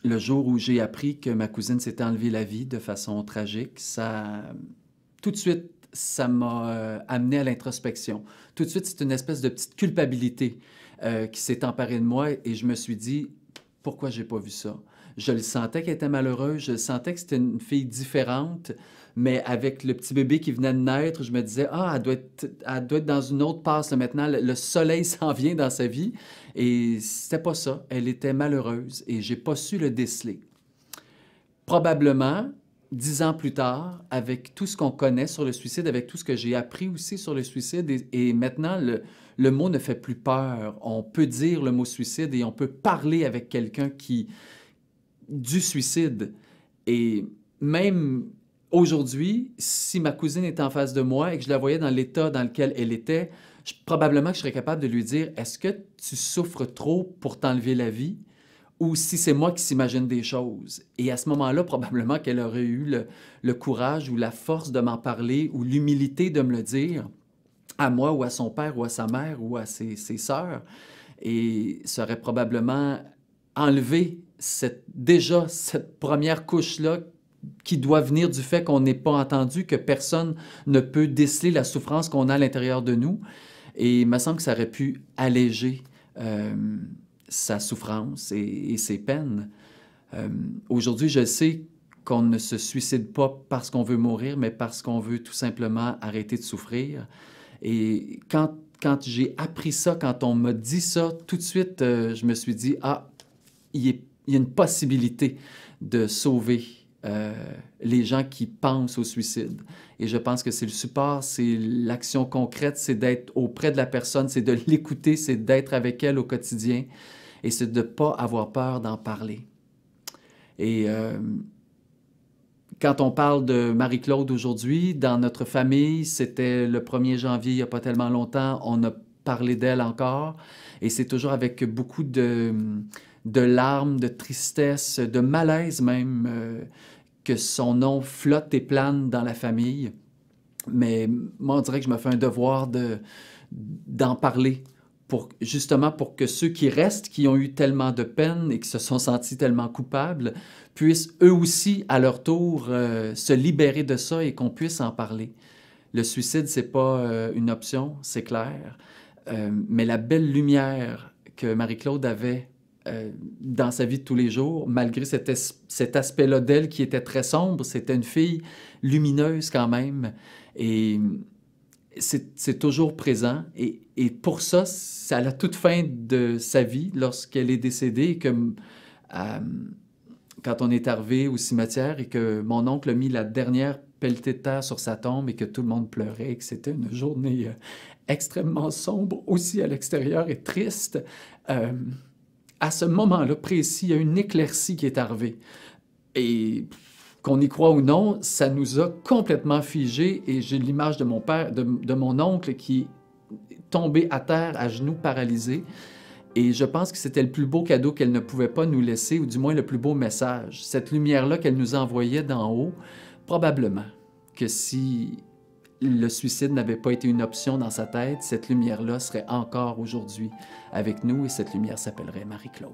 le jour où j'ai appris que ma cousine s'était enlevée la vie de façon tragique, tout de suite, ça m'a amené à l'introspection. Tout de suite, c'est une espèce de petite culpabilité qui s'est emparée de moi et je me suis dit, pourquoi j'ai pas vu ça? Je le sentais qu'elle était malheureuse, je sentais que c'était une fille différente, mais avec le petit bébé qui venait de naître, je me disais, ah, elle doit être dans une autre passe là, maintenant, le soleil s'en vient dans sa vie. Et c'était pas ça, elle était malheureuse et j'ai pas su le déceler. Probablement, 10 ans plus tard, avec tout ce qu'on connaît sur le suicide, avec tout ce que j'ai appris aussi sur le suicide, et maintenant, le mot ne fait plus peur. On peut dire le mot suicide et on peut parler avec quelqu'un du suicide. Et même aujourd'hui, si ma cousine est en face de moi et que je la voyais dans l'état dans lequel elle était, probablement que je serais capable de lui dire, est-ce que tu souffres trop pour t'enlever la vie? Ou si c'est moi qui s'imagine des choses. Et à ce moment-là, probablement qu'elle aurait eu le courage ou la force de m'en parler ou l'humilité de me le dire à moi ou à son père ou à sa mère ou à ses sœurs. Et ça aurait probablement enlevé déjà cette première couche-là qui doit venir du fait qu'on n'est pas entendu, que personne ne peut déceler la souffrance qu'on a à l'intérieur de nous. Et il me semble que ça aurait pu alléger sa souffrance et ses peines. Aujourd'hui, je sais qu'on ne se suicide pas parce qu'on veut mourir, mais parce qu'on veut tout simplement arrêter de souffrir. Et quand j'ai appris ça, quand on m'a dit ça, tout de suite, je me suis dit, ah, il y a une possibilité de sauver les gens qui pensent au suicide. Et je pense que c'est le support, c'est l'action concrète, c'est d'être auprès de la personne, c'est de l'écouter, c'est d'être avec elle au quotidien et c'est de ne pas avoir peur d'en parler. Et quand on parle de Marie-Claude aujourd'hui, dans notre famille, c'était le 1er janvier, il n'y a pas tellement longtemps, on a parlé d'elle encore. Et c'est toujours avec beaucoup de larmes, de tristesse, de malaise même, que son nom flotte et plane dans la famille. Mais moi, on dirait que je me fais un devoir d'en parler, justement pour que ceux qui restent, qui ont eu tellement de peine et qui se sont sentis tellement coupables, puissent eux aussi, à leur tour, se libérer de ça et qu'on puisse en parler. Le suicide, c'est pas une option, c'est clair, mais la belle lumière que Marie-Claude avait dans sa vie de tous les jours, malgré cet aspect-là d'elle qui était très sombre, c'était une fille lumineuse quand même, et c'est toujours présent. Et pour ça, c'est à la toute fin de sa vie, lorsqu'elle est décédée, et que quand on est arrivé au cimetière et que mon oncle a mis la dernière pelletée de terre sur sa tombe et que tout le monde pleurait et que c'était une journée extrêmement sombre aussi à l'extérieur et triste, à ce moment-là précis, il y a une éclaircie qui est arrivée. Et qu'on y croit ou non, ça nous a complètement figés. Et j'ai l'image de mon père, de mon oncle qui est tombé à terre, à genoux, paralysé. Et je pense que c'était le plus beau cadeau qu'elle ne pouvait pas nous laisser, ou du moins le plus beau message. Cette lumière-là qu'elle nous envoyait d'en haut, probablement que si le suicide n'avait pas été une option dans sa tête, cette lumière-là serait encore aujourd'hui avec nous et cette lumière s'appellerait Marie-Claude.